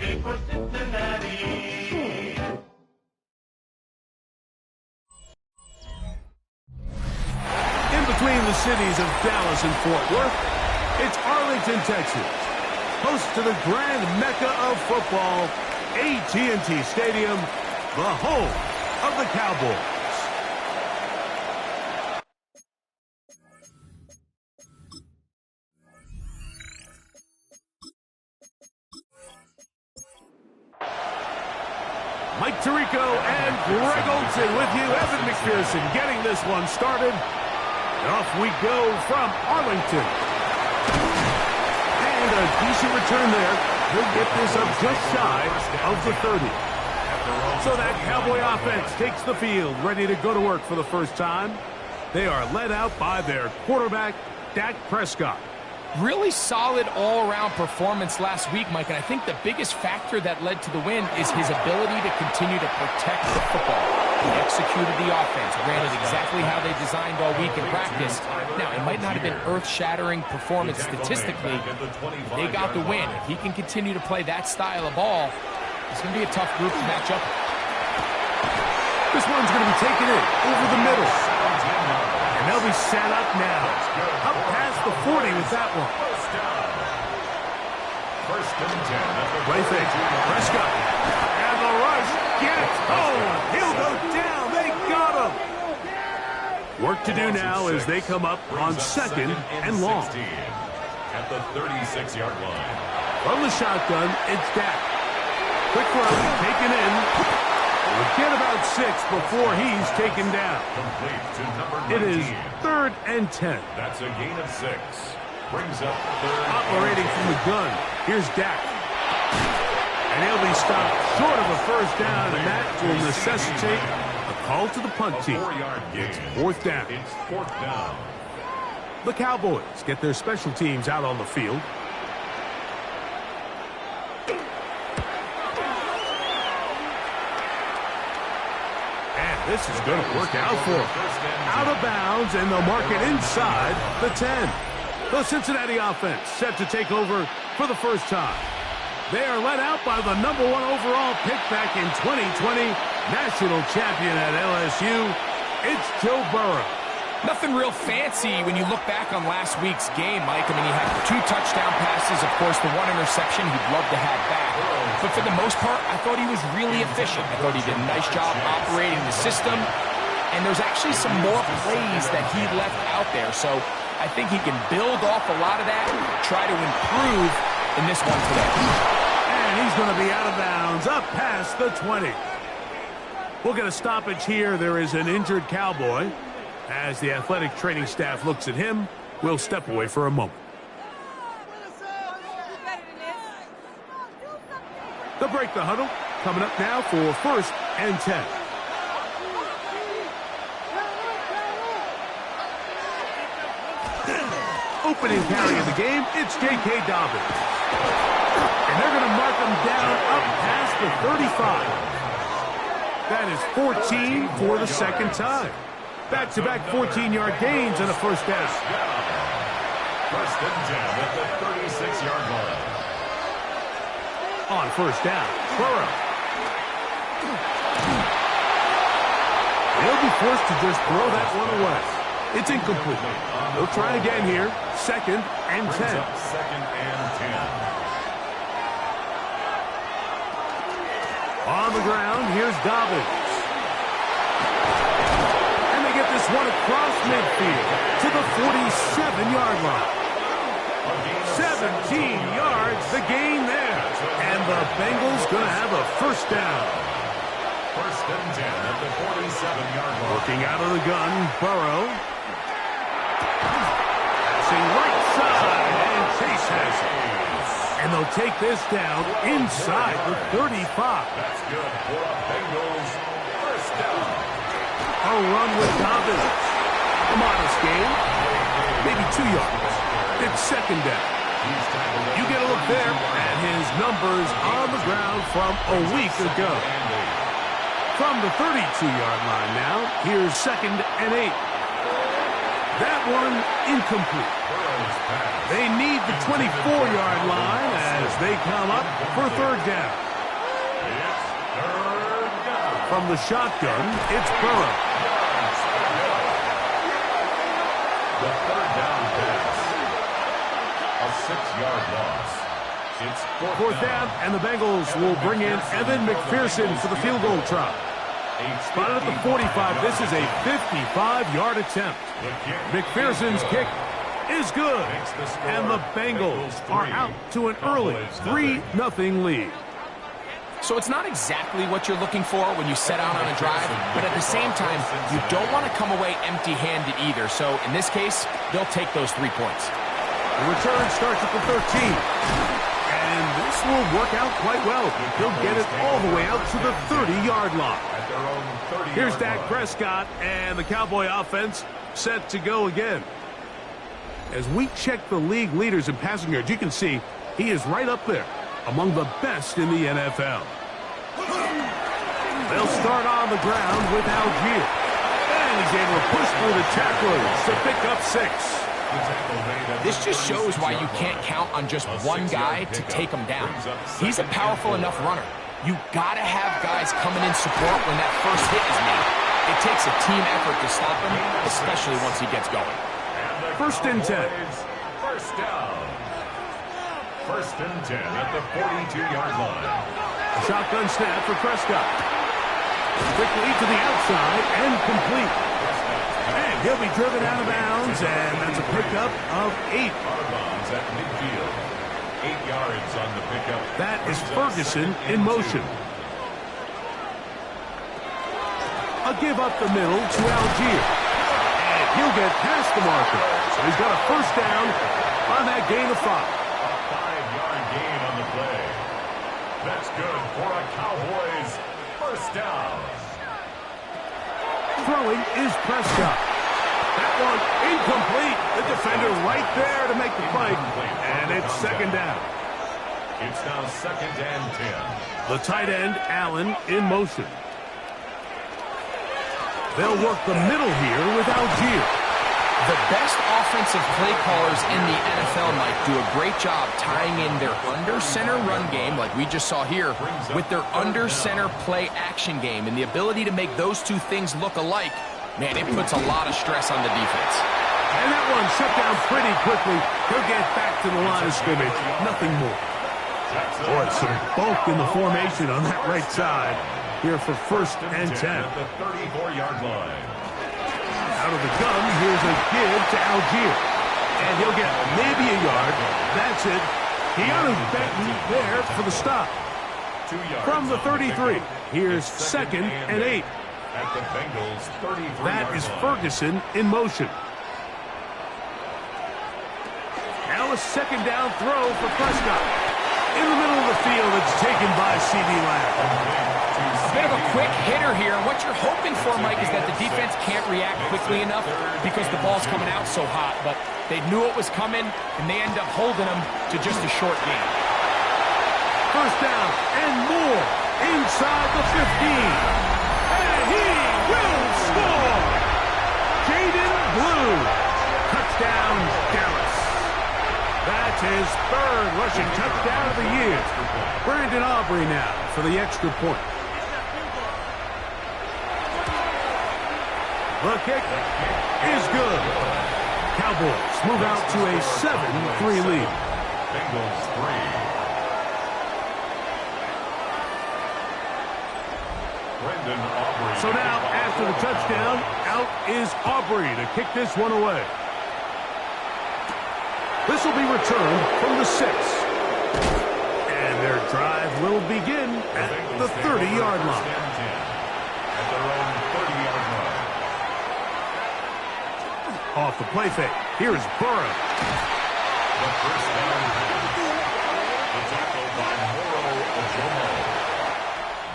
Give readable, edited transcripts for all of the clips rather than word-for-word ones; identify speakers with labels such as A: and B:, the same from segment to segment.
A: In between the cities of Dallas and Fort Worth, it's Arlington, Texas. Host to the grand mecca of football, AT&T Stadium, the home of the Cowboys. Mike Tirico and Greg Olsen with you. Evan McPherson getting this one started. And off we go from Arlington. And a decent return there. He'll get this up just shy of the 30. So that Cowboy offense takes the field, ready to go to work for the first time. They are led out by their quarterback, Dak Prescott.
B: Really solid all-around performance last week, Mike, and I think the biggest factor that led to the win is his ability to continue to protect the football. He executed the offense, ran it exactly how they designed all week in practice. Now, it might not have been earth-shattering performance statistically, but they got the win. If he can continue to play that style of ball, it's going to be a tough group to match up.
A: This one's going to be taken in over the middle. And they'll be set up now. Up past the 40 with that one.
C: First and 10.
A: Right fake. Prescott. And the rush. Get it. Oh, he'll go down. They got him. Work to do now as they come up on second and long.
C: At the 36-yard line.
A: From the shotgun, it's Dak. Quick throw, taken in. We'll get about 6 before he's taken down. It is 3rd and 10.
C: That's a gain of 6. Brings up 3rd.
A: Operating from the gun. Here's Dak. And he'll be stopped short of a first down, and that will necessitate a call to the punt team. It's 4th down.
C: It's 4th down.
A: The Cowboys get their special teams out on the field. This is going to work out for them. Out of bounds, and they'll mark it inside the 10. The Cincinnati offense set to take over for the first time. They are led out by the #1 overall pick back in 2020, national champion at LSU. It's Joe Burrow.
B: Nothing real fancy when you look back on last week's game, Mike. I mean, he had 2 touchdown passes, of course, the 1 interception he'd love to have back. But for the most part, I thought he was really efficient. I thought he did a nice job operating the system. And there's actually some more plays that he left out there. So I think he can build off a lot of that, try to improve in this one today.
A: And he's going to be out of bounds, up past the 20. We'll get a stoppage here. There is an injured Cowboy. As the athletic training staff looks at him, we'll step away for a moment. They'll break the huddle. Coming up now for 1st and 10. Opening carry of the game, it's J.K. Dobbins. And they're going to mark him down up past the 35. That is 14 for the second time. Back-to-back 14-yard gains and a first down.
C: First and 10 at the 36-yard line.
A: On first down, Burrow. He'll be forced to just throw that one away. It's incomplete. They'll try again here. 2nd and 10.
C: 2nd and 10.
A: On the ground, here's Dobbins. This one across midfield to the 47-yard line. 17 yards, the gain there. And the Bengals going to have a first down.
C: First and 10 at the 47-yard line.
A: Working out of the gun, Burrow. Passing right side, and Chase has it. And they'll take this down inside the 35.
C: That's good for a Bengals first down.
A: A run with Dobbins. A modest gain. Maybe 2 yards. It's 2nd down. You get a look there at his numbers on the ground from a week ago. From the 32-yard line now, here's 2nd and 8. That one incomplete. They need the 24-yard line as they come up for third down.
C: It's third down.
A: From the shotgun, it's Burrow.
C: The third down pass. A 6-yard loss. It's
A: Fourth down, and the Bengals will bring in Evan McPherson for the field goal try. Spotted at the 45. This is a 55-yard attempt. McPherson's kick is good. And the Bengals are out to an early 3-0 lead.
B: So it's not exactly what you're looking for when you set out on a drive, but at the same time, you don't want to come away empty-handed either. So in this case, they'll take those 3 points.
A: The return starts at the 13. And this will work out quite well. He'll get it all the way out to the 30-yard line. Here's Dak Prescott and the Cowboy offense set to go again. As we check the league leaders in passing yards, you can see he is right up there among the best in the NFL. They'll start on the ground with Algier. And he's able to push through the tacklers to pick up 6.
B: This just shows why you can't count on just one guy to take him down. He's a powerful enough runner. You gotta have guys coming in support when that first hit is made. It takes a team effort to stop him, especially once he gets going.
A: First and 10.
C: First down. First and 10 at the 42-yard line.
A: Shotgun snap for Prescott. Quickly to the outside and complete. And he'll be driven out of bounds, and that's a pickup of 8.
C: Out of bounds at midfield. 8 yards on the pickup.
A: That is Ferguson in motion. A give up the middle to Algier. And he'll get past the marker. So he's got a first down on that gain of 5.
C: A 5-yard gain on the play. That's good for a Cowboys first down.
A: Throwing is Prescott. That one incomplete. The defender right there to make the play. And it's second down.
C: It's now second and 10.
A: The tight end, Allen, in motion. They'll work the middle here with Algier.
B: The best offensive play callers in the NFL might do a great job tying in their under-center run game, like we just saw here, with their under-center play action game. And the ability to make those two things look alike, man, it puts a lot of stress on the defense.
A: And that one shut down pretty quickly. He'll get back to the line of scrimmage. Nothing more. Boy, some bulk in the formation on that right side here for first and 10.
C: At the 34-yard line.
A: Out of the gun, here's a give to Algier. And he'll get maybe a yard. That's it. Keanu Benton there for the stop.
C: 2 yards
A: From the 33, here's
C: It's
A: second and 8.
C: At the Bengals 33.
A: That is Ferguson in motion. Now a second down throw for Prescott. In the middle of the field, it's taken by C.D. Lamb.
B: A bit of a quick hitter here. What you're hoping for, Mike, is that the defense can't react quickly enough because the ball's coming out so hot. But they knew it was coming, and they end up holding them to just a short gain.
A: First down and more inside the 15. And he will score. Jaden Blue. Touchdown, Dallas. That's his third rushing touchdown of the year. Brandon Aubrey now for the extra point. The kick is good. Cowboys move out to a 7-3 lead.
C: Bengals 3. Brendan Aubrey.
A: So now, after the touchdown, out is Aubrey to kick this one away. This will be returned from the 6. And their drive will begin at the 30-yard line.
C: At their own 30-yard line.
A: Off the play fake, here's Burrow.
C: The first down pass. The tackle by Moro Ojomo.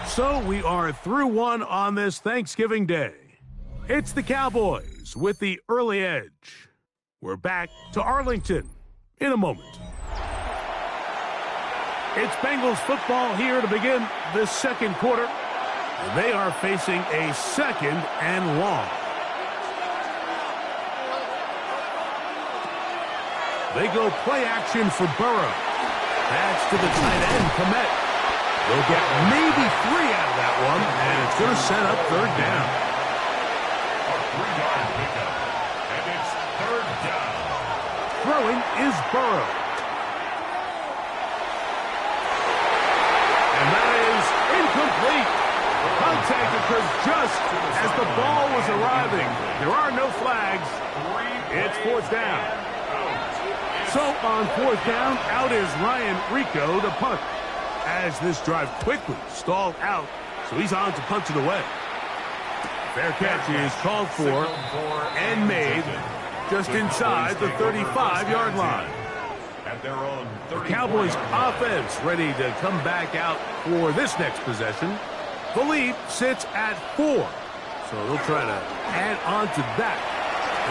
A: So we are through one on this Thanksgiving Day. It's the Cowboys with the early edge. We're back to Arlington in a moment. It's Bengals football here to begin the second quarter. And they are facing a second and long. They go play action for Burrow. That's to the tight end, Komet. They'll get maybe 3 out of that one, and it's going to set up third down.
C: A 3-yard pickup, and it's third down.
A: Throwing is Burrow. And that is incomplete. Contact occurred just as the ball was arriving. There are no flags. It's fourth down. So on fourth down, out is Ryan Rico to punt. As this drive quickly stalled out, so he's on to punt it away. Fair catch is called for and made just inside the 35-yard line. The Cowboys offense ready to come back out for this next possession. The lead sits at 4, so they'll try to add on to that.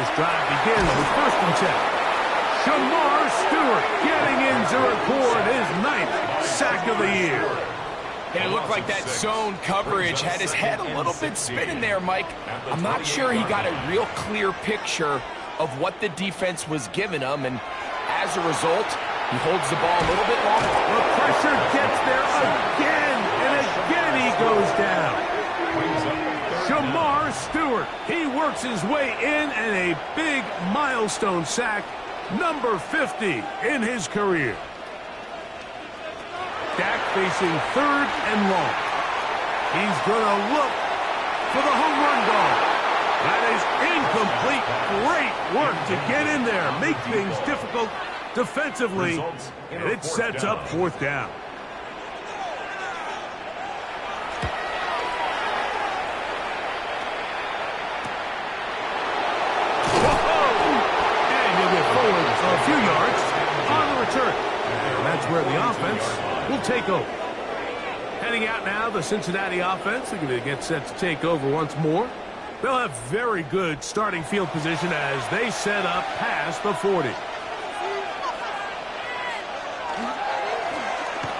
A: This drive begins with 1st and 10. Shamar Stewart getting in to record his 9th sack of the year.
B: And it looked like that zone coverage had his head a little bit spinning there, Mike. I'm not sure he got a real clear picture of what the defense was giving him, and as a result, he holds the ball a little bit longer.
A: The pressure gets there again, and again he goes down. Shamar Stewart, he works his way in, and a big milestone sack, number 50 in his career. Dak facing 3rd and long. He's going to look for the home run ball. That is incomplete. Great work to get in there, make things difficult defensively, and it sets up 4th down. And he'll get forward a few yards on the return. And that's where the offense will take over. Heading out now, the Cincinnati offense. They're going to get set to take over once more. They'll have very good starting field position as they set up past the 40.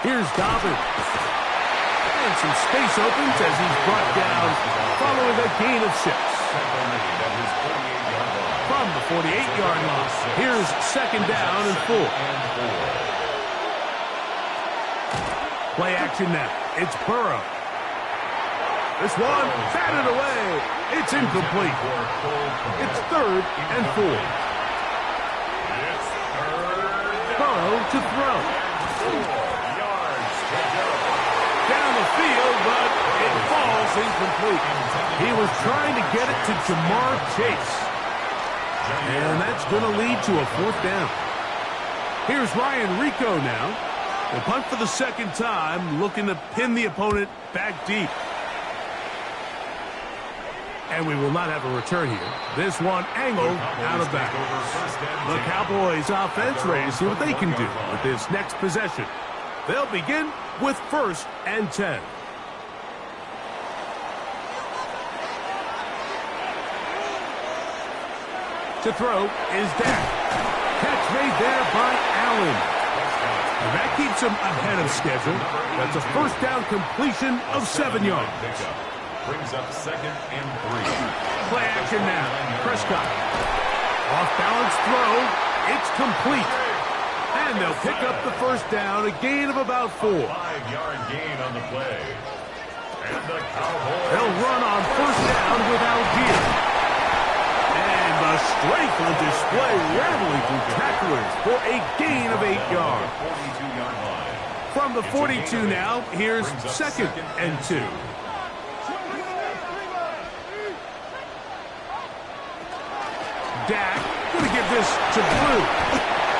A: Here's Dobbins. And some space opens as he's brought down following a gain of 6. From the 48-yard line, here's 2nd down and 4. Play action now. It's Burrow. This one batted away. It's incomplete. It's 3rd and 4. Burrow to throw. Down the field, but it falls incomplete. He was trying to get it to Jamar Chase. And that's going to lead to a 4th down. Here's Ryan Rico now. They punt for the 2nd time, looking to pin the opponent back deep. And we will not have a return here. This one angled out of bounds. The Cowboys offense ready to see what they can do with this next possession. They'll begin with 1st and 10. To throw is Dak. Catch made there by Allen. And that keeps him ahead of schedule. That's a 1st down completion of 7 yards.
C: Brings up 2nd and 3.
A: Play action now. Prescott. Off balance throw. It's complete. And they'll pick up the 1st down, a gain of about 4.
C: 5-yard gain on the play. And the Cowboys.
A: They'll run on 1st down with Algier. And the strength on display, rattling through tacklers for a gain of 8 yards. From the 42 now, here's 2nd and 2. Dak going to give this to Blue.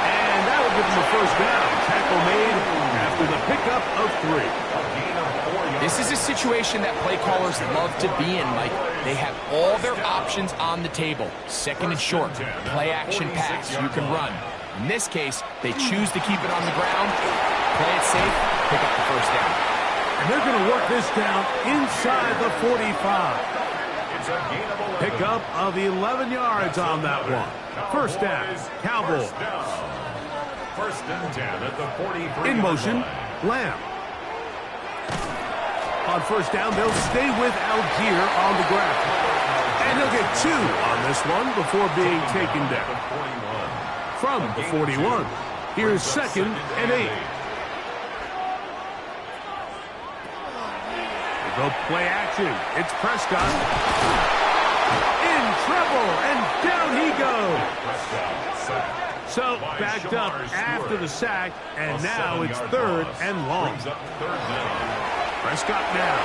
A: And that will give him the 1st down. Tackle made after the pickup of 3.
B: This is a situation that play callers love to be in, Mike. They have all their options on the table. 2nd and short, play action pass, you can run. In this case, they choose to keep it on the ground, play it safe, pick up the 1st down.
A: And they're going to work this down inside the 45. Pickup of 11 yards on that one. 1st down, Cowboys.
C: 1st and 10 at the 43.
A: In motion, Lamb. On 1st down, they'll stay with Algier on the ground. And he'll get 2 on this one before being taken down. From the 41, here's 2nd and 8. The play action. It's Prescott. In trouble, and down he goes. So, backed up after the sack, and now it's 3rd and long. Prescott now.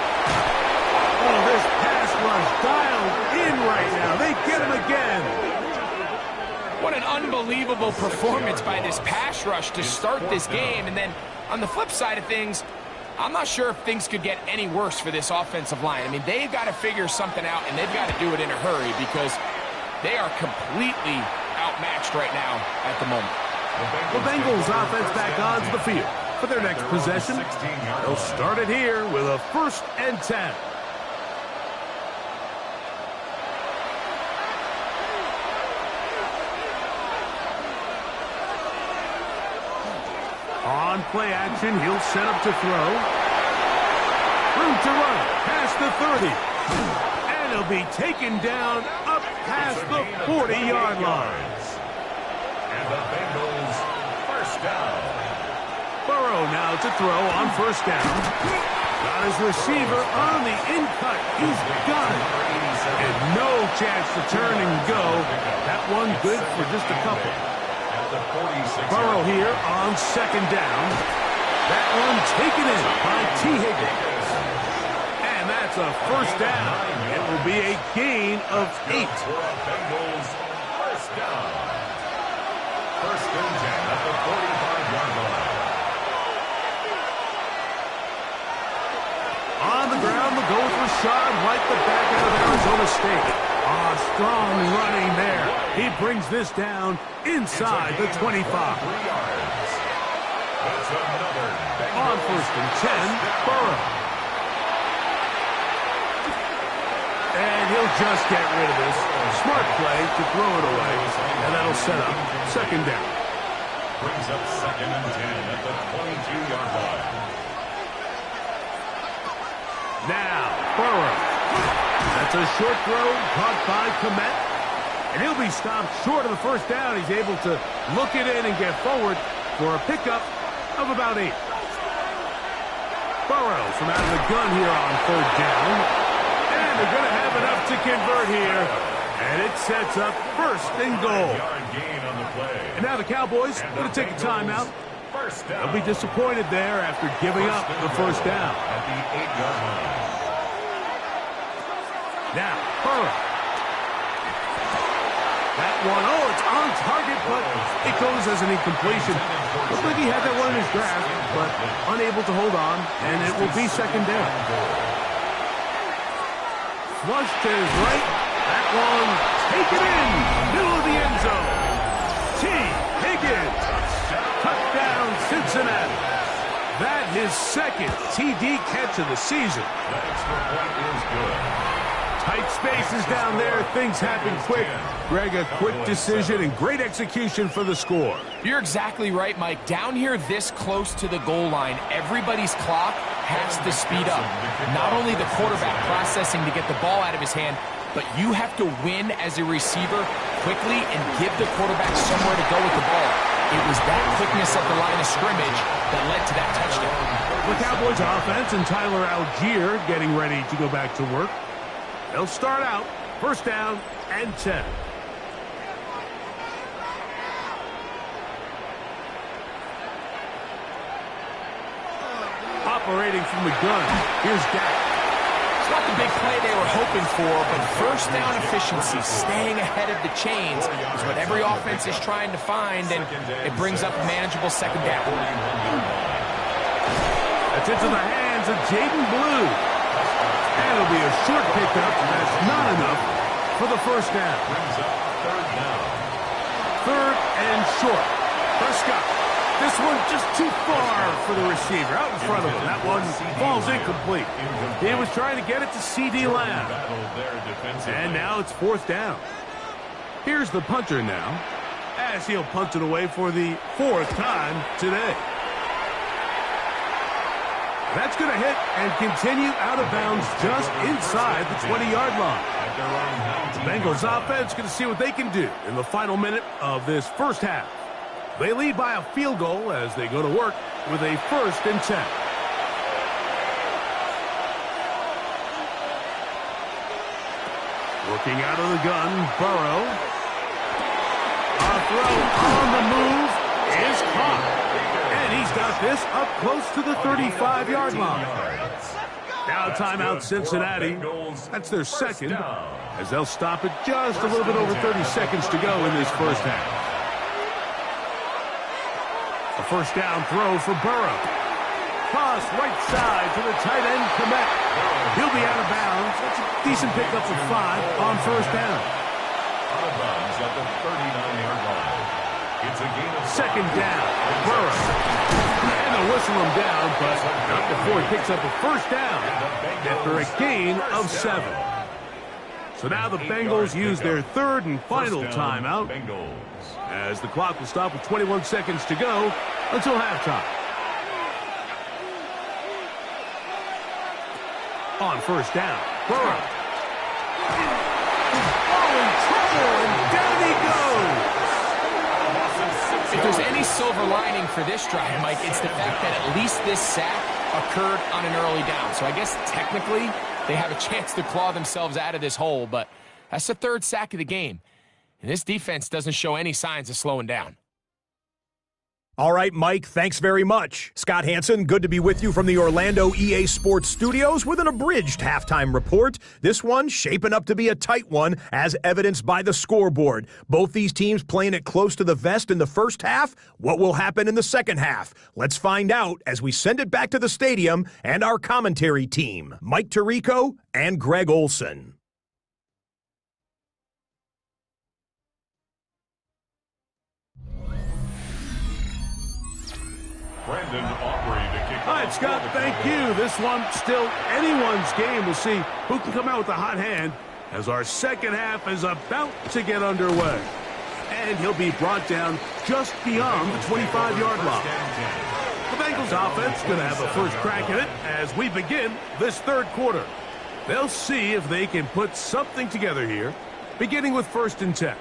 A: Oh, this pass rush dialed in right now. They get him again.
B: What an unbelievable performance by this pass rush to start this game. And then on the flip side of things, I'm not sure if things could get any worse for this offensive line. I mean, they've got to figure something out, and they've got to do it in a hurry because they are completely outmatched right now at the moment.
A: The Bengals offense back onto the field for their next possession. They'll start it here with a 1st and 10. On play action, he'll set up to throw. Room to run past the 30. And he'll be taken down up past the 40-yard line.
C: And the Bengals, 1st down.
A: Burrow now to throw on 1st down. Got his receiver on the in-cut. He's got it. And no chance to turn and go. That one good for just a couple. Burrow here on 2nd down. That one taken in by T. Higgins. And that's a 1st down. It will be a gain of 8.
C: Bengals, 1st down. 1st and 10 at the 45-yard line.
A: On the ground, the goal with Rashad White, the back out of Arizona State. Strong running there. He brings this down inside the 25. On 1st and 10, Burrow. And he'll just get rid of this. Smart play to throw it away. And that'll set up 2nd down.
C: Brings up 2nd and 10 at the 22-yard line.
A: Now, Burrow. That's a short throw caught by Komet. And he'll be stopped short of the 1st down. He's able to look it in and get forward for a pickup of about 8. Burrow from out of the gun here on 3rd down. And they're going to have enough to convert here. And it sets up 1st and goal. And now the Cowboys going to take a timeout. They'll be disappointed there after giving up the 1st down.
C: At the 8-yard line.
A: Now, Burrow. That one, it's on target, but it goes as an incompletion. Looks like he had that one in his grasp, but unable to hold on, and it will be 2nd down. Flush to his right. That one taken in, middle of the end zone. T. Higgins, touchdown Cincinnati. That his 2nd TD catch of the season.
C: That extra point is good.
A: Tight spaces down there. Things happen quick. Greg, a quick decision and great execution for the score.
B: You're exactly right, Mike. Down here this close to the goal line, everybody's clock has to speed up. Not only the quarterback processing to get the ball out of his hand, but you have to win as a receiver quickly and give the quarterback somewhere to go with the ball. It was that quickness at the line of scrimmage that led to that touchdown.
A: The Cowboys offense and Tyler Algier getting ready to go back to work. They'll start out 1st down and 10. Operating from the gun, here's Dak.
B: It's not the big play they were hoping for, but 1st down efficiency, staying ahead of the chains, is what every offense is trying to find, and it brings up a manageable 2nd down.
A: That's into the hands of Jaden Blue. And it'll be a short pickup. That's not enough for the 1st down. 3rd and short. Prescott. This one just too far for the receiver. Out in front of him. That one falls incomplete. He was trying to get it to C.D. Lamb. And now it's 4th down. Here's the punter now, as he'll punt it away for the 4th time today. That's going to hit and continue out of bounds just inside the 20-yard line. The Bengals offense going to see what they can do in the final minute of this 1st half. They lead by a field goal as they go to work with a 1st and 10. Working out of the gun, Burrow. A throw on the move is caught. And he's got this up close to the 35-yard line. Now timeout Cincinnati. That's their second, as they'll stop it just a little bit over 30 seconds to go in this first half. A first down throw for Burrow. Toss right side to the tight end, Komet. He'll be out of bounds. That's a decent pickup of 5 on first down.
C: Out of bounds at the 39-yard line. It's a gain of 5.
A: Second down, Burrow. And they'll whistle him down, but not before he picks up a first down after a gain of 7. So now the Bengals use their third and final timeout, as the clock will stop with 21 seconds to go until halftime. On first down, Burrow. Oh, in trouble, and down he goes.
B: If there's any silver lining for this drive, Mike, it's the fact that at least this sack occurred on an early down. So I guess technically they have a chance to claw themselves out of this hole, but that's the third sack of the game. And this defense doesn't show any signs of slowing down.
D: All right, Mike, thanks very much. Scott Hansen, good to be with you from the Orlando EA Sports Studios with an abridged halftime report. This one shaping up to be a tight one, as evidenced by the scoreboard. Both these teams playing it close to the vest in the first half. What will happen in the second half? Let's find out as we send it back to the stadium and our commentary team, Mike Tirico and Greg Olson.
C: Brandon Aubrey to kick
A: All right, Scott, thank you. This one still anyone's game. We'll see who can come out with the hot hand as our second half is about to get underway. And he'll be brought down just beyond the 25-yard line. The Bengals offense going to have a first crack at it as we begin this third quarter. They'll see if they can put something together here, beginning with 1st and 10.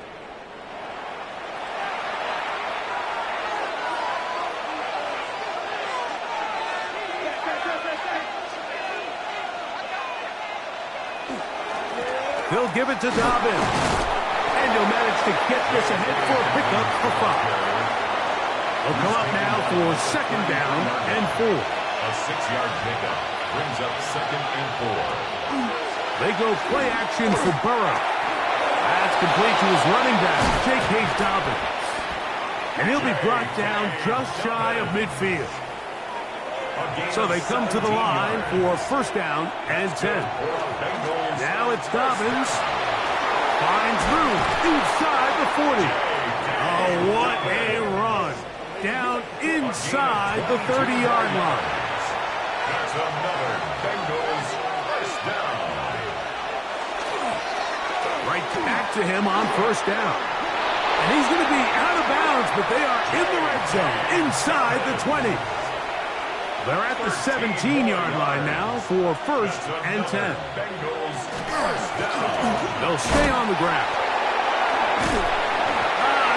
A: He'll give it to Dobbins. And he'll manage to get this ahead for a pickup for 5. He'll come up now for 2nd down and 4.
C: A 6-yard pickup brings up 2nd and 4.
A: They go play action for Burrow. That's complete to his running back, J.K. Dobbins. And he'll be brought down just shy of midfield. So they come to the line for 1st down and 10. Now it's Dobbins. Finds room inside the 40. Oh, what a run. Down inside the 30-yard line.
C: That's another Bengals first down.
A: Right back to him on 1st down. And he's going to be out of bounds, but they are in the red zone inside the 20. They're at the 17-yard line now for 1st and 10.
C: Bengals first down.
A: They'll stay on the ground.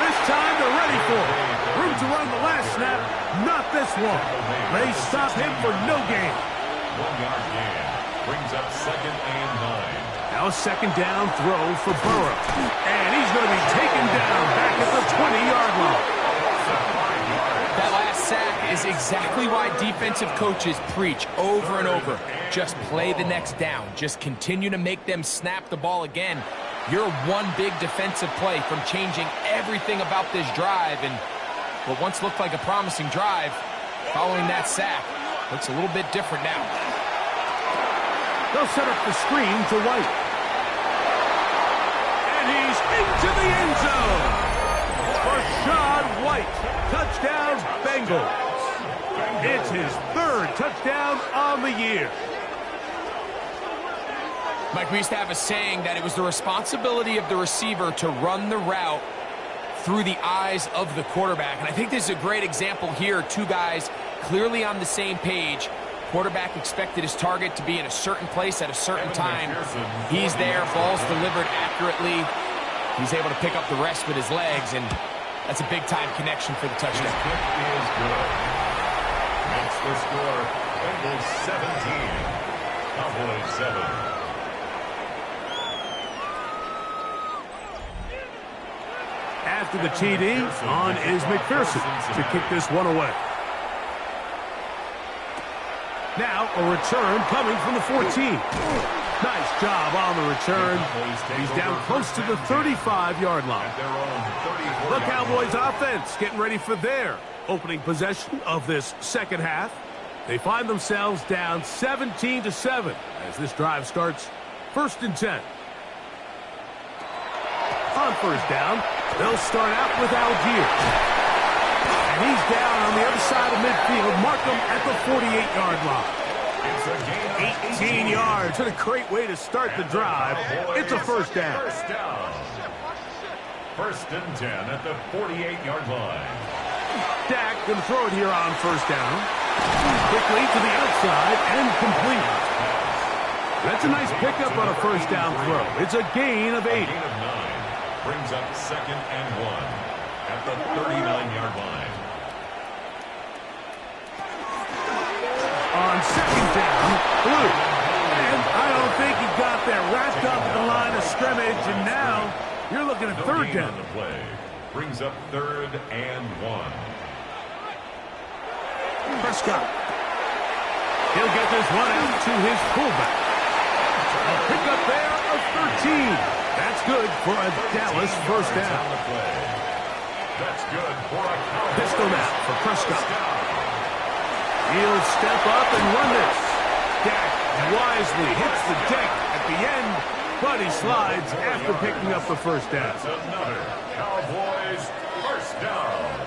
A: This time they're ready for it. Room to run the last snap. Not this one. They stop him for no gain.
C: 1-yard gain brings up 2nd and 9.
A: Now a 2nd down throw for Burrow. And he's going to be taken down back at the 20-yard line.
B: That last sack is exactly why defensive coaches preach over and over. Just play the next down. Just continue to make them snap the ball again. You're one big defensive play from changing everything about this drive. And what once looked like a promising drive, following that sack, looks a little bit different now.
A: They'll set up the screen to White. And he's into the end zone. Rashad White. Touchdown, Bengals. It's his 3rd touchdown on the year.
B: Mike, we used to have a saying that it was the responsibility of the receiver to run the route through the eyes of the quarterback. And I think this is a great example here. 2 guys clearly on the same page. Quarterback expected his target to be in a certain place at a certain time. He's there, ball's delivered accurately. He's able to pick up the rest with his legs, and that's a big-time connection for the touchdown.
C: His kick is good. Makes the score Bengals 17, Cowboys 7.
A: After the TD, on is McPherson to kick this one away. Now a return coming from the 14. Nice job on the return. He's down close to the 35-yard line. The Cowboys offense getting ready for their opening possession of this second half. They find themselves down 17-7 as this drive starts 1st and 10. On first down, they'll start out with Algier. And he's down on the other side of midfield. Mark him at the 48-yard line. 18 yards. What a great way to start the drive. It's a first down.
C: First and 10 at the 48-yard line.
A: Dak going to throw it here on first down. Quickly to the outside and complete. That's a nice pickup on a first down throw. It's a gain of 8.
C: Brings up 2nd and 1 at the 39-yard line.
A: On 2nd down, Blue. And I don't think he got there. Wrapped up at the line of scrimmage, and now you're looking at 3rd down.
C: On the play. Brings up 3rd and 1.
A: Prescott. He'll get this one out to his fullback. A pickup there of 13. That's good for a Dallas first down.
C: That's good for a Cowboys.
A: Pistol now for Prescott. He'll step up and run this. Dak wisely hits the deck at the end, but he slides after picking up the first down.
C: That's another Cowboys first down.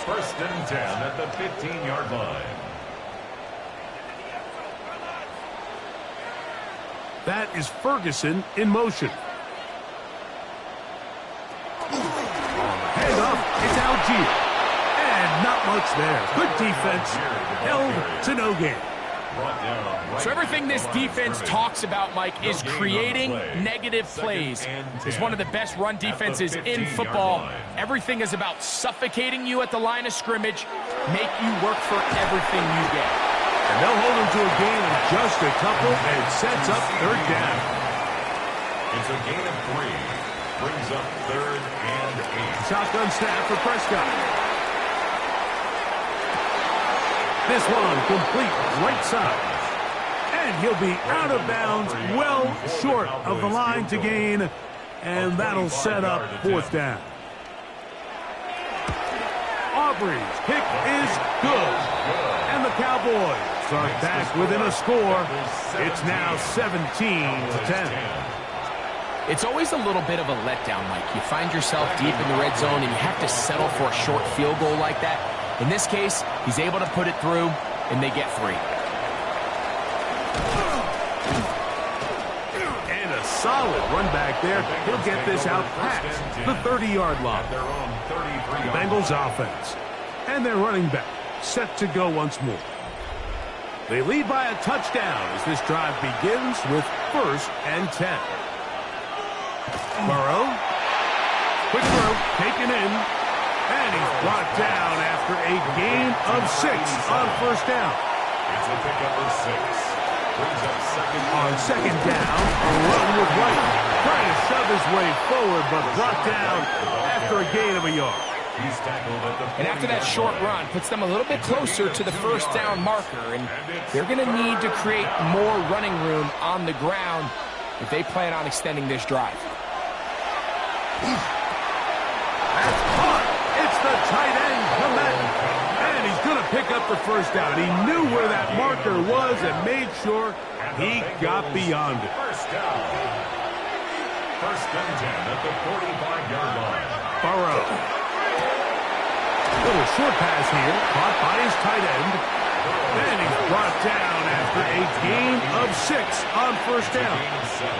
C: 1st and 10 at the 15-yard line.
A: That is Ferguson in motion. Head up, it's Algier. And not much there. Good defense, held to no gain.
B: So everything this defense talks about, Mike, is creating negative plays. It's one of the best run defenses in football. Everything is about suffocating you at the line of scrimmage, make you work for everything you get.
A: And they'll hold him to a gain of just a couple, and it sets up 3rd down.
C: It's a gain of 3. Brings up 3rd and 8.
A: Shotgun snap for Prescott. This one complete right side. And he'll be out of bounds, well short of the line to gain, and that'll set up 4th down. Aubrey's kick is good. And the Cowboys are back within a score. It's now 17-10.
B: It's always a little bit of a letdown, Mike. You find yourself deep in the red zone and you have to settle for a short field goal like that. In this case, he's able to put it through, and they get 3.
A: And a solid run back there. He'll get this out past the 30-yard line. Bengals offense. And their running back set to go once more. They lead by a touchdown as this drive begins with 1st and 10. Burrow. Quick throw, taken in. And he's brought down after a gain of 6 on first down.
C: It's a pickup of 6. Brings up 2nd.
A: On 2nd down, a run with White. Trying to shove his way forward, but brought down after a gain of a yard.
C: He's tackled at the 40.
B: And after that short run, puts them a little bit closer to the first down marker, and they're going to need to create more running room on the ground if they plan on extending this drive.
A: That's caught. It's the tight end, Clement. And he's going to pick up the first down. He knew where that marker was and made sure he got beyond it.
C: First down. 1st and 10 at the 45-yard line.
A: Burrow. Little short pass here, caught by his tight end. And he's brought down after a gain of 6 on first down.
C: Gain of 7.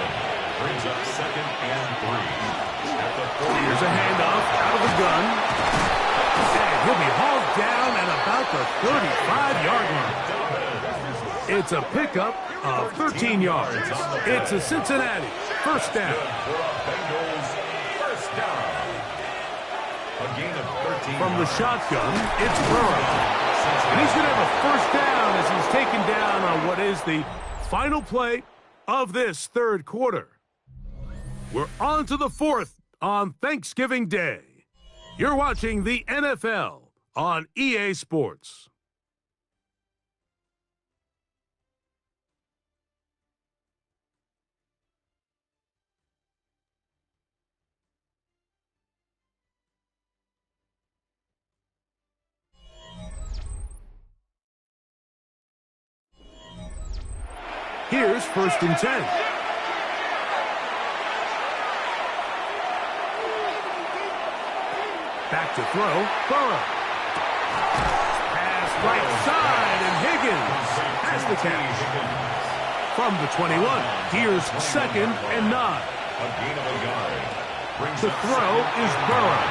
C: Brings up 2nd and 3.
A: Here's a handoff out of the gun. And he'll be hauled down at about the 35-yard line. It's a pickup of 13 yards. It's a Cincinnati first down.
C: Bengals first down. A gain of 13.
A: From the shotgun, it's Burrow. And he's going to have a first down as he's taken down on what is the final play of this 3rd quarter. We're on to the 4th on Thanksgiving Day. You're watching the NFL on EA Sports. Here's 1st and 10. Back to throw, Burrow. Pass right side, and Higgins has the catch. From the 21, here's 2nd and 9.
C: A gain of a yard.
A: The throw is Burrow.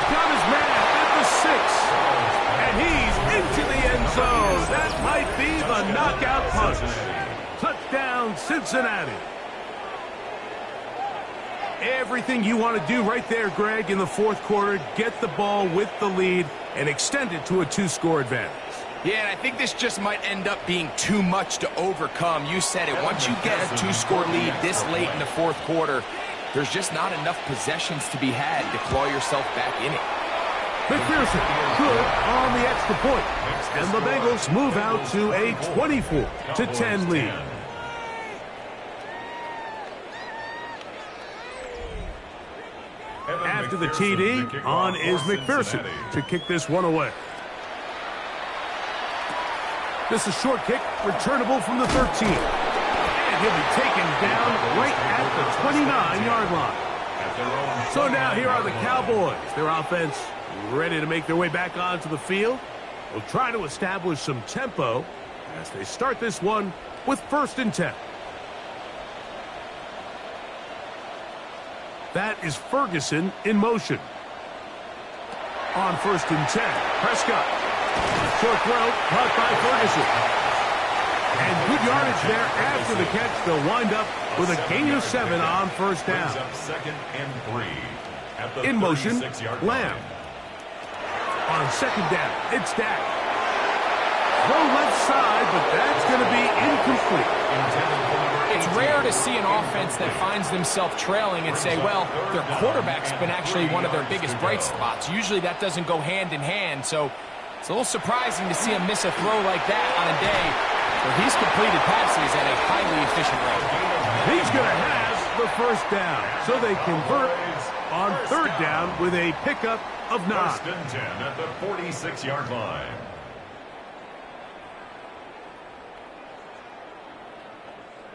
A: Got his man at the 6. And he's into the end zone. That might be the knockout punch. Touchdown, Cincinnati. Everything you want to do right there, Greg, in the 4th quarter. Get the ball with the lead and extend it to a 2-score advantage.
B: Yeah, and I think this just might end up being too much to overcome. You said it. Once you get a 2-score lead this late in the 4th quarter, there's just not enough possessions to be had to claw yourself back in it.
A: McPherson, good on the extra point. And the Bengals move out to a 24-10 lead. After the TD, on is McPherson to kick this one away. This is short kick, returnable from the 13. And he'll be taken down right at the 29-yard line. So now here are the Cowboys. Their offense ready to make their way back onto the field. They'll try to establish some tempo as they start this one with 1st and 10. That is Ferguson in motion. On 1st and 10, Prescott. Short throw, caught by Ferguson. And good yardage there after the catch. They'll wind up with a gain of 7 on 1st down.
C: 2nd and 3. At the
A: in motion,
C: 36-yard
A: Lamb.
C: line.
A: On 2nd down, it's Dak. Throw left side, but that's going to be incomplete.
B: It's rare to see an offense that finds themselves trailing and say, well, their quarterback's been actually one of their biggest bright spots. Usually that doesn't go hand in hand, so it's a little surprising to see him miss a throw like that on a day where he's completed passes at a highly efficient rate.
A: He's going to have the 1st down, so they convert on 3rd down with a pickup of 9.
C: 1st and 10 at the 46-yard line.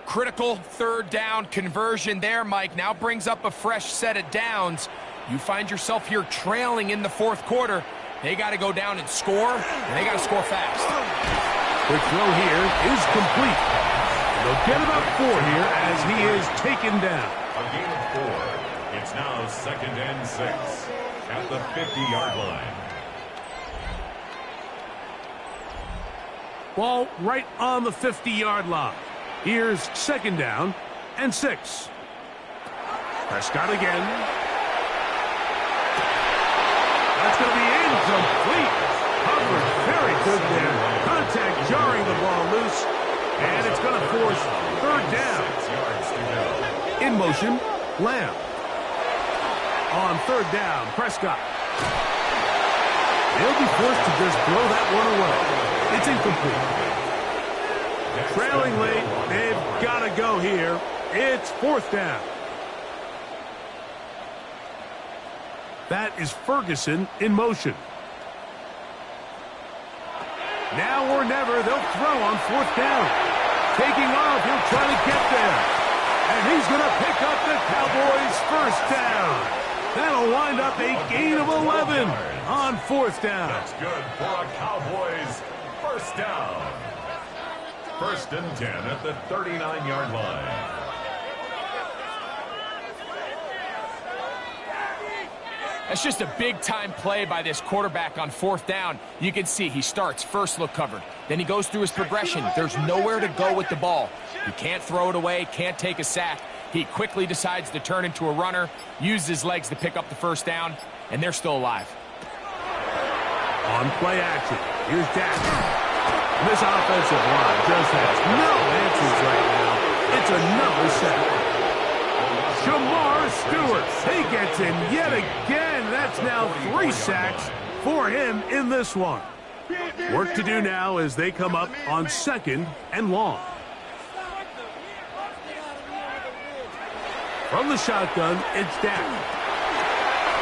B: Critical 3rd down conversion there, Mike. Now brings up a fresh set of downs. You find yourself here trailing in the 4th quarter. They got to go down and score, and they got to score fast.
A: Quick throw here is complete. They'll get about 4 here as he is taken down.
C: A gain of 4. It's now 2nd and 6 at the 50-yard line.
A: Ball right on the 50-yard line. Here's 2nd down and 6. Prescott again. That's going to be incomplete. Covered very good there. Contact jarring the ball loose. And it's going to force 3rd down.
C: 6 yards to go.
A: In motion, Lamb. On 3rd down, Prescott. They'll be forced to just throw that one away. It's incomplete. Trailing late, they've got to go here. It's 4th down. That is Ferguson in motion. Now or never, they'll throw on 4th down. Taking off, he'll try to get there. And he's going to pick up the Cowboys' 1st down. That'll wind up a gain of 11 on 4th down.
C: That's good for a Cowboys 1st down. 1st and 10 at the 39-yard line.
B: That's just a big-time play by this quarterback on 4th down. You can see he starts first look covered. Then he goes through his progression. There's nowhere to go with the ball. He can't throw it away, can't take a sack. He quickly decides to turn into a runner, use his legs to pick up the 1st down, and they're still alive.
A: On play action, here's Dak. This offensive line just has no answers right now. It's another sack. Shamar Stewart. He gets in yet again. That's now 3 sacks for him in this one. Work to do now as they come up on 2nd and long. From the shotgun, it's Dak.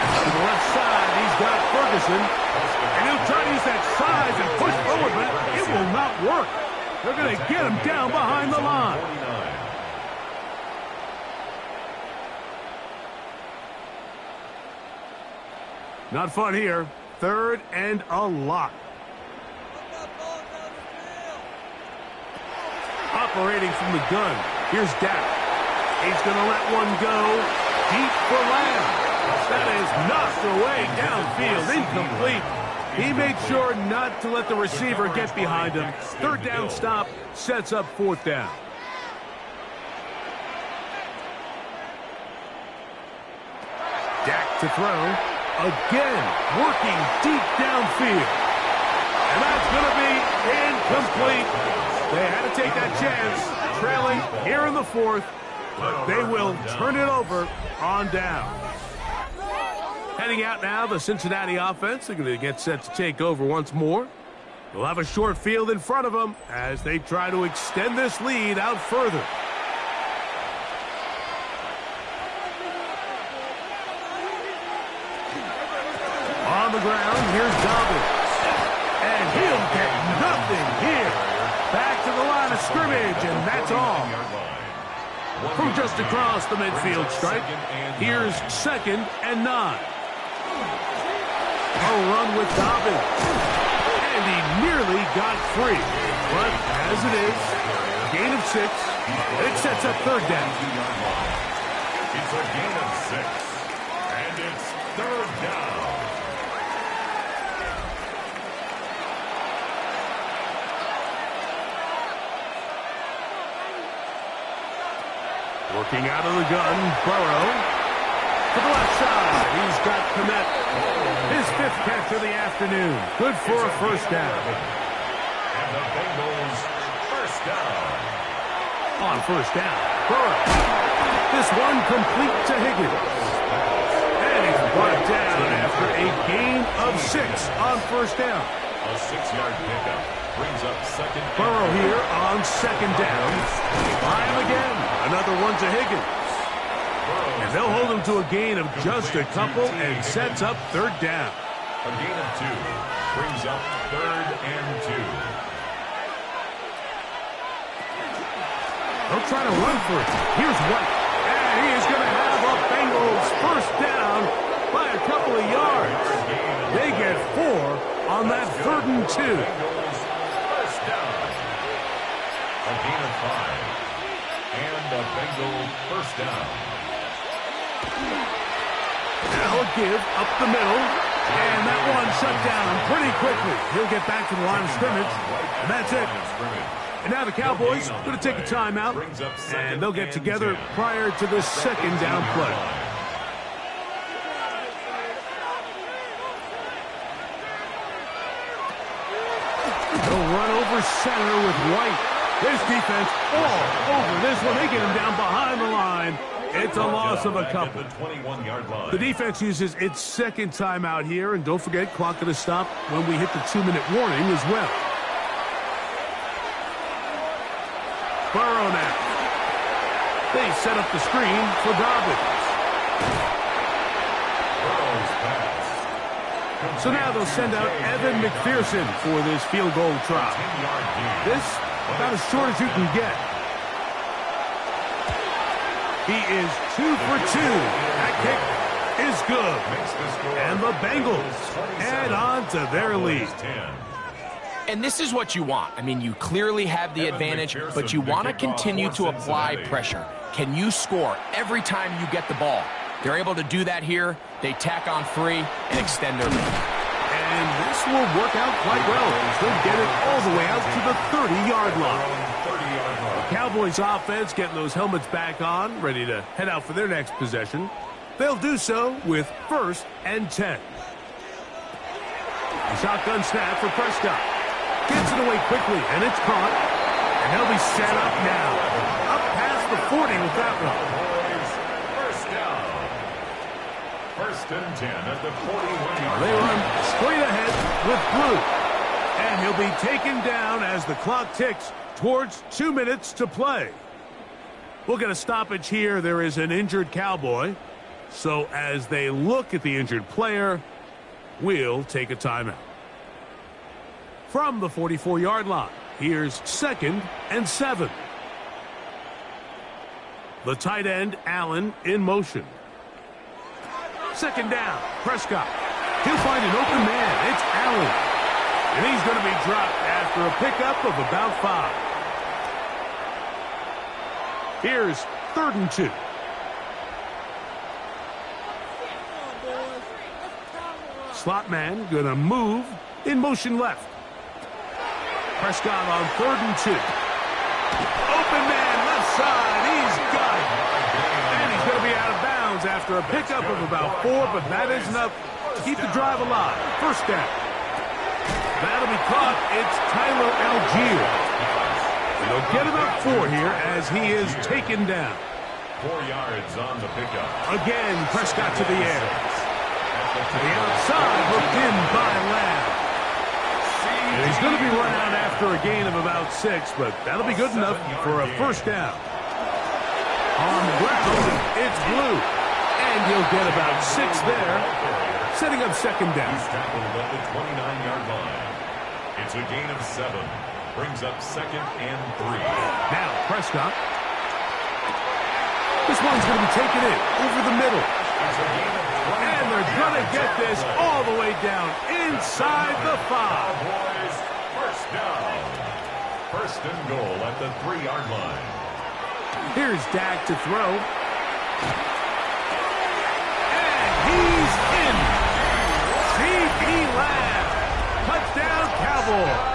A: To the left side, he's got Ferguson. And he'll try to use that size and push forward, but it will not work. They're going to get him down behind the line. Not fun here. 3rd and a lot. Operating from the gun, here's Dak. He's going to let one go deep for Lamb. That is knocked away downfield, incomplete. He made sure not to let the receiver get behind him. 3rd down stop sets up 4th down. Dak to throw. Again, working deep downfield. And that's going to be incomplete. They had to take that chance, trailing here in the 4th, but they will turn it over on down. Heading out now, the Cincinnati offense. They're going to get set to take over once more. They'll have a short field in front of them as they try to extend this lead out further. On the ground, here's Dobbins. And he'll get nothing here. Back to the line of scrimmage, and that's all. From just across the midfield stripe, here's 2nd and 9. A run with Dobbins. And he nearly got free. But as it is, gain of 6. It sets up 3rd down.
C: It's a gain of 6. And it's 3rd down.
A: Working out of the gun, Burrow. To the left side, he's got Kmet. His 5th catch of the afternoon. Good for a 1st down.
C: And the Bengals 1st down.
A: On 1st down, Burrow. This one complete to Higgins. And he's brought down after a gain of 6 on 1st down.
C: A 6-yard pickup brings up 2nd.
A: Burrow here on 2nd down. By him again. Another one to Higgins. And they'll hold him to a gain of just a couple and sets up 3rd down.
C: A gain of 2 brings up 3rd and 2.
A: They'll try to run for it. Here's White. And he is going to have a Bengals 1st down by a couple of yards. They get 4 on that 3rd and 2.
C: Bengals 1st down. A gain of 5. And a Bengal 1st down.
A: Now a give up the middle. And that one shut down pretty quickly. He'll get back to the line of scrimmage. And that's it. And now the Cowboys going to take a timeout. And they'll get together prior to the 2nd down play. They'll run over center with White. This defense all over this one. They get him down behind the line. It's a loss of a couple. The defense uses its 2nd timeout here. And don't forget, clock going to stop when we hit the 2-minute warning as well. Burrow now. They set up the screen for Dobbins. So now they'll send out Evan McPherson for this field goal try. This about as short as you can get. He is 2 for 2. That kick is good. And the Bengals add on to their lead.
B: And this is what you want. I mean, you clearly have the advantage, but you want to continue to apply pressure. Can you score every time you get the ball? They're able to do that here. They tack on 3 and extend their lead.
A: And this will work out quite well. They'll get it all the way out to the 30-yard line. The Cowboys offense getting those helmets back on, ready to head out for their next possession. They'll do so with 1st and 10. A shotgun snap for Prescott. Gets it away quickly, and it's caught. And they'll be set up now. Up past the 40 with that one.
C: First and 10 at the 41-yard
A: They
C: line.
A: run straight ahead with Blue. And he'll be taken down as the clock ticks towards 2 minutes to play. We'll get a stoppage here. There is an injured Cowboy. So as they look at the injured player, we'll take a timeout. From the 44-yard line, here's 2nd and 7. The tight end, Allen, in motion. 2nd down, Prescott. He'll find an open man. It's Allen. And he's going to be dropped after a pickup of about 5. Here's 3rd and 2. Slot man going to move in motion left. Prescott on 3rd and 2. Open man left side. He's got it. And he's going to be out of bounds after a pickup of about 4, but that is enough to keep the drive alive. First down. That'll be caught. It's Tyler Algier. They'll get about 4 here as he is taken down.
C: 4 yards on the pickup.
A: Again, Prescott to the air. To the outside, hooked in by Lamb. And he's going to be run out after a gain of about 6, but that'll be good enough for a first down. On the ground, it's Blue. And he'll get about 6 there, setting up 2nd down.
C: He's tackled at the 29-yard line. It's a gain of 7. Brings up 2nd and 3.
A: Now, Prescott. This one's going to be taken in over the middle.
C: It's a gain of 20.
A: And they're going to get this all the way down inside the 5.
C: Cowboys, first down. First and goal at the 3-yard line.
A: Here's Dak to throw. And he's in. C.D. Lamb. Touchdown, Cowboys.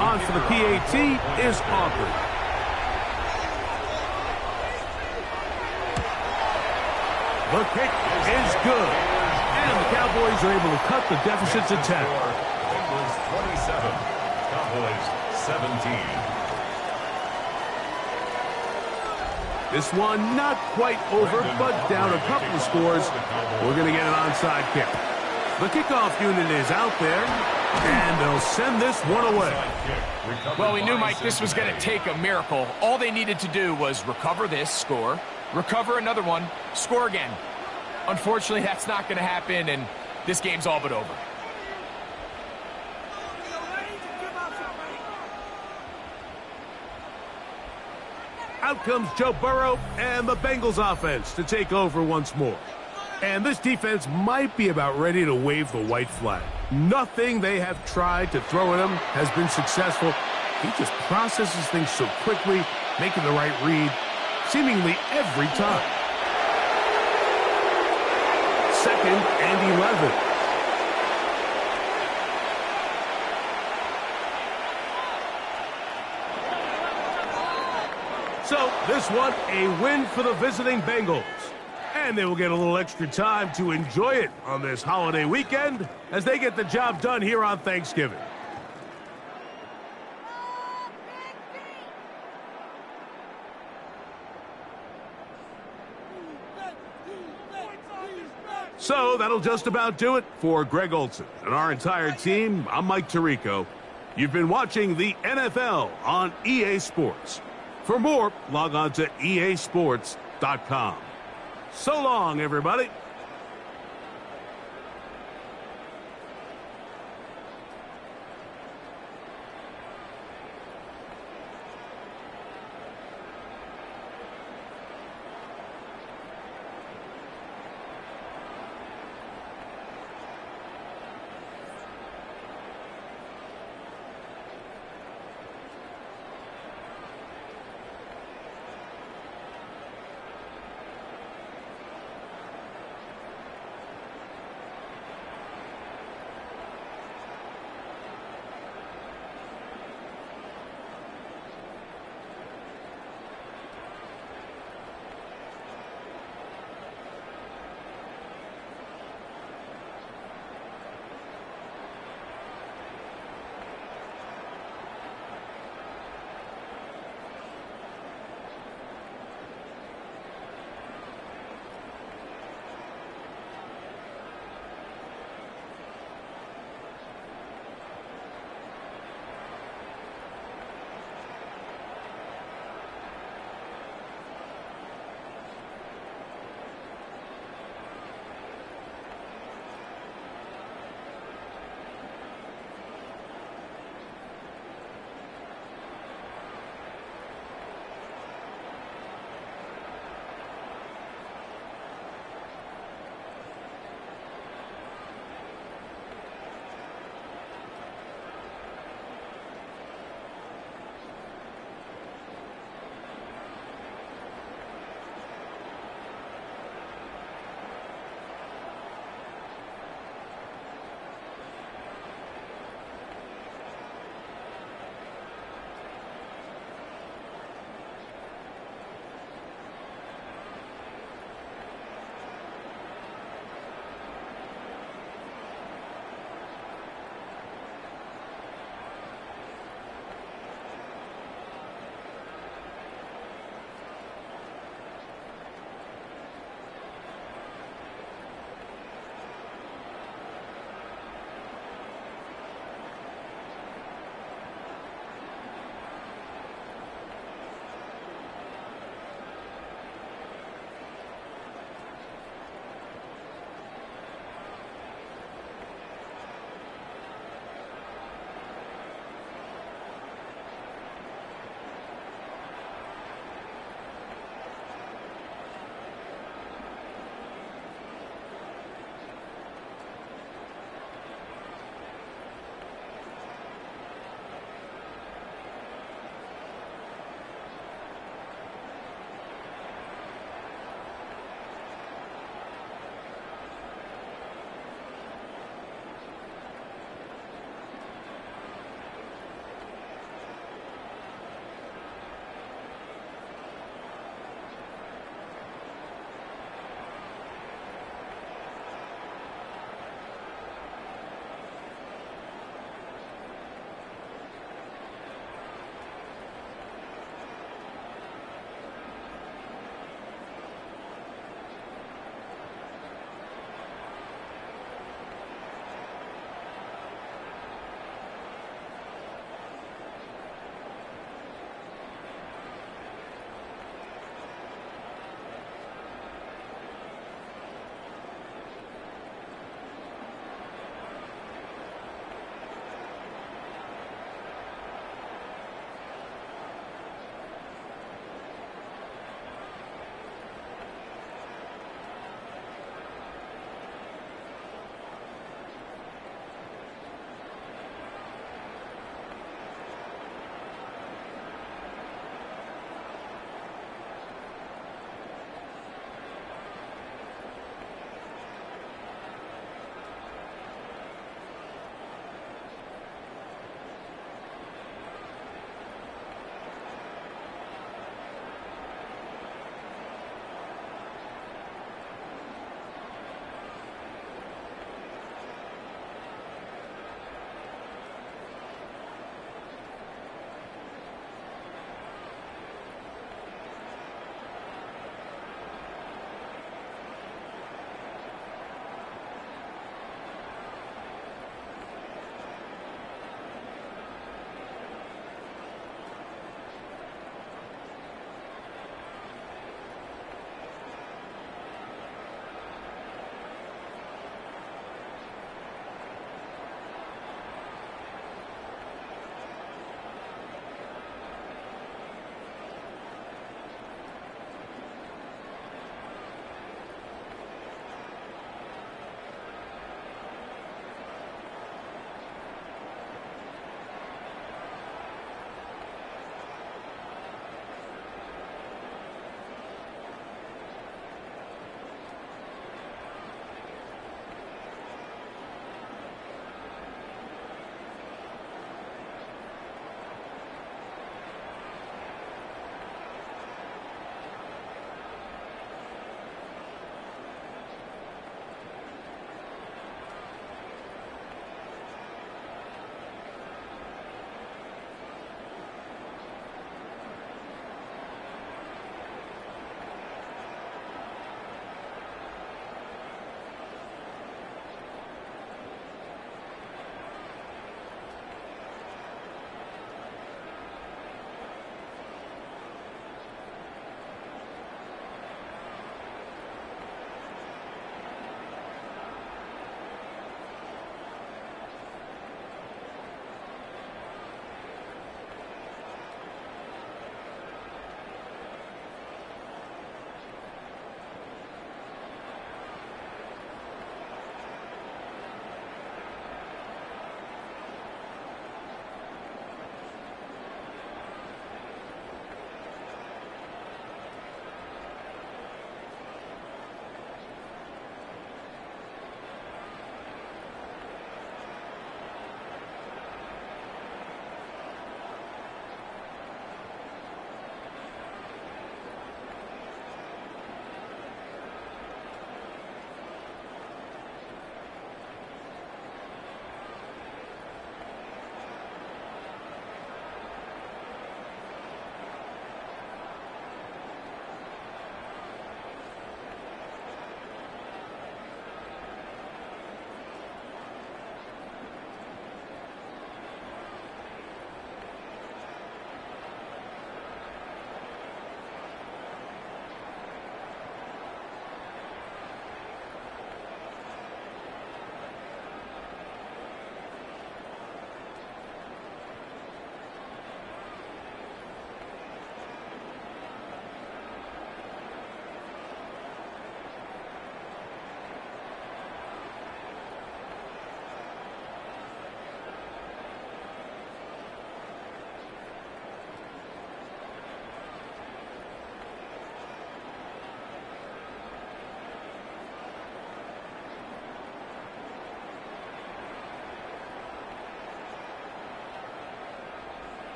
A: On for the PAT is Aubrey. The kick is good. And the Cowboys are able to cut the deficit to 10.
C: Bengals 27, Cowboys 17.
A: This one not quite over, but down a couple of scores. We're going to get an onside kick. The kickoff unit is out there, and they'll send this one away.
B: Well, we knew, Mike, this was going to take a miracle. All they needed to do was recover this, score, recover another one, score again. Unfortunately, that's not going to happen, and this game's all but over.
A: Out comes Joe Burrow and the Bengals offense to take over once more. And this defense might be about ready to wave the white flag. Nothing they have tried to throw at him has been successful. He just processes things so quickly, making the right read, seemingly every time. 2nd and 11. So, this one, a win for the visiting Bengals. And they will get a little extra time to enjoy it on this holiday weekend as they get the job done here on Thanksgiving. So, that'll just about do it for Greg Olson and our entire team. I'm Mike Tirico. You've been watching the NFL on EA Sports. For more, log on to easports.com. So long, everybody.